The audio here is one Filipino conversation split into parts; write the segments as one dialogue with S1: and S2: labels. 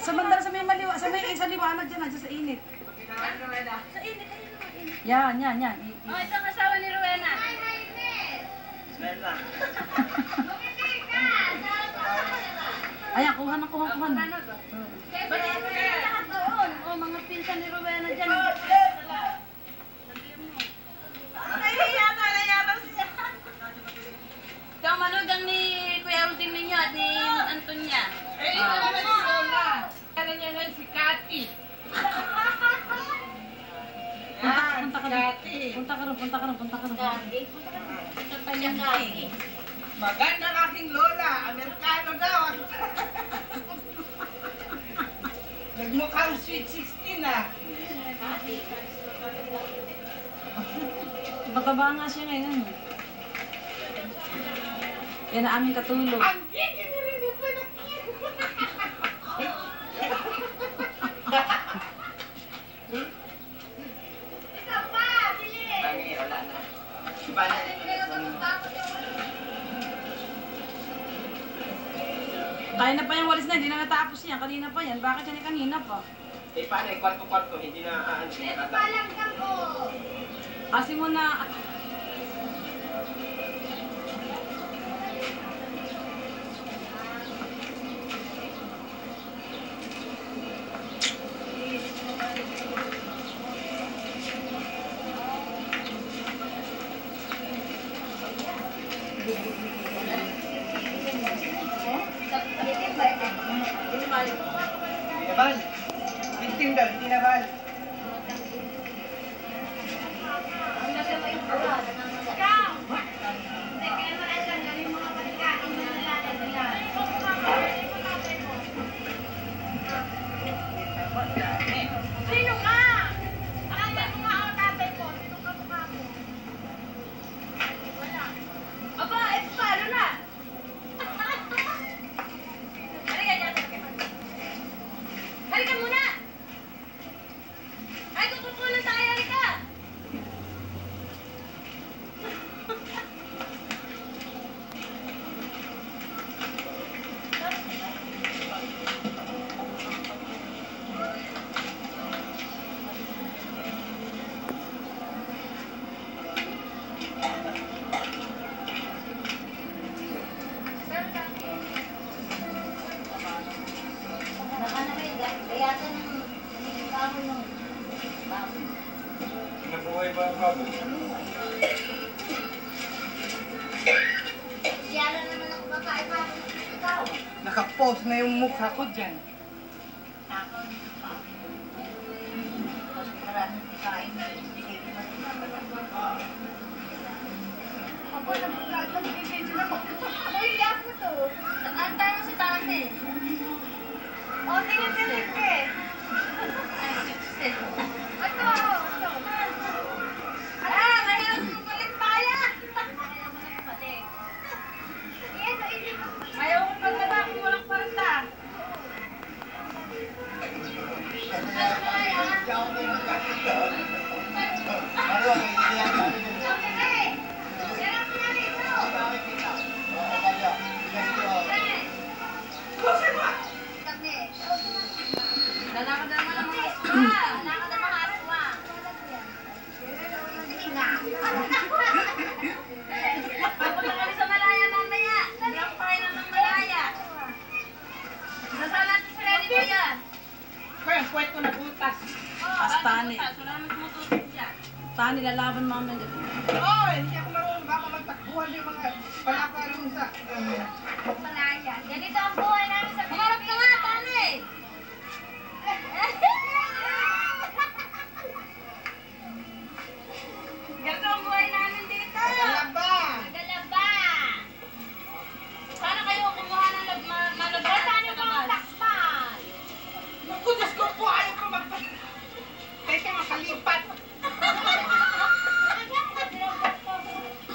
S1: Sa bandara, sa may maliwa, sa may sa liwanag dyan, sa init.
S2: Sa init, ayun.
S1: Yan.
S2: Oh, ito ang asawa ni Rowena.
S1: Ayan, kuha na.
S2: Ba't lahat doon? Oh, mga pinsan ni Rowena dyan. Nayata siya. Ito ang manugang ni Kuya Ruding ninyo at ni Antonia.
S3: Eh, ito naman si Lola. Ano niya nun si Cathy.
S1: Punta ka rin.
S2: Ito pa niya Cathy.
S3: Maganda ang aking Lola. Amerikano daw. Nagmukhang sweet 16 ah.
S1: Mataba nga siya ngayon. Yan ang aming katulog.
S3: Ang gigi ni Rini pa na
S2: Isa pa, bilis!
S3: wala na.
S1: Kaya na pa yung walis na, hindi na natapos yan. Kanina pa yan. Bakit yan kanina pa?
S4: Eh, paano eh? Kwarto-kwarto, hindi na
S2: Ito pa lang ko.
S1: Kasi mo na...
S3: Tinabal. Victim daw, tinabal.
S2: Sino ka? Akala mo nga ako tatay ko. Sino ka mukha mo? Wala. Aba, ito paano na? Halika dyan. Halika muna! Ay, kukukulan tayo. Halika!
S4: Nabuhay ba ang baboy?
S3: Nakapost na yung mukha ko dyan.
S2: Ako, nagbibideo na ako. Ay, ako to. Antay mo si Tante. O, tingin-tingin ka eh. Ito. Mahirap bumalik pala. Ayaw ko paglaba kung walang kwarta. Lalakad naman ang mga aswa. Lalakad ang mga aswa. Pupunta kami sa Malaya mamaya. Hindi ako painan ng Malaya. Nasaan natin si Renny po yan?
S3: Kaya ang kwet ko na butas.
S1: Astani.
S2: Wala naman tumutusok siya.
S1: Tani, lalaban mamaya.
S3: Oh, hindi ako marunong. Baka magtakbuhan yung mga palakarin sa...
S2: Malaya. Ganito ang buhay namin sa Pilipinas. Umarap ka nga, Tani! Ganito ang buhay namin dito.
S3: Kalaba!
S2: Magalaba! Sana kayo kumuha ng malabas? Saan yung mga takpan?
S3: Naku, Diyos ko po, ayaw ko magpa... Teka, makalipat.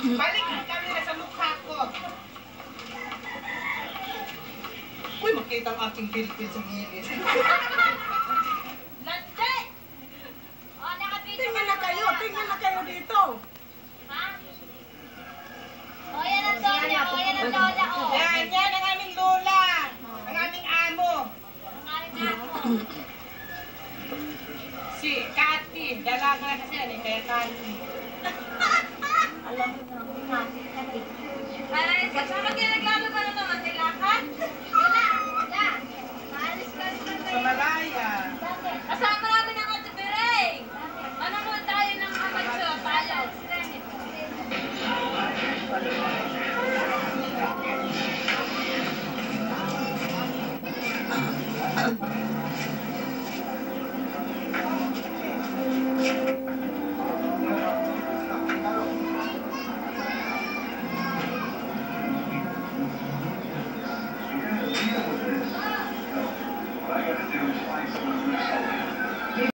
S3: Balik ang camera sa mukha ko. Uy, makita ang aking pilpil sa gilid.
S2: Lante! O, nakapito
S3: Tingnan na kayo dito.
S2: Ha? O, yan ang lola. O, yan ang lola. O.
S3: Yan ang aming lola. Ang aming amo.
S2: Ang aming ate.
S3: Si Cathy, dalaga na kasi yan eh, kaya Cathy.
S2: Alam mo na, natin ka eh. Ay, sa saka kayo naglaro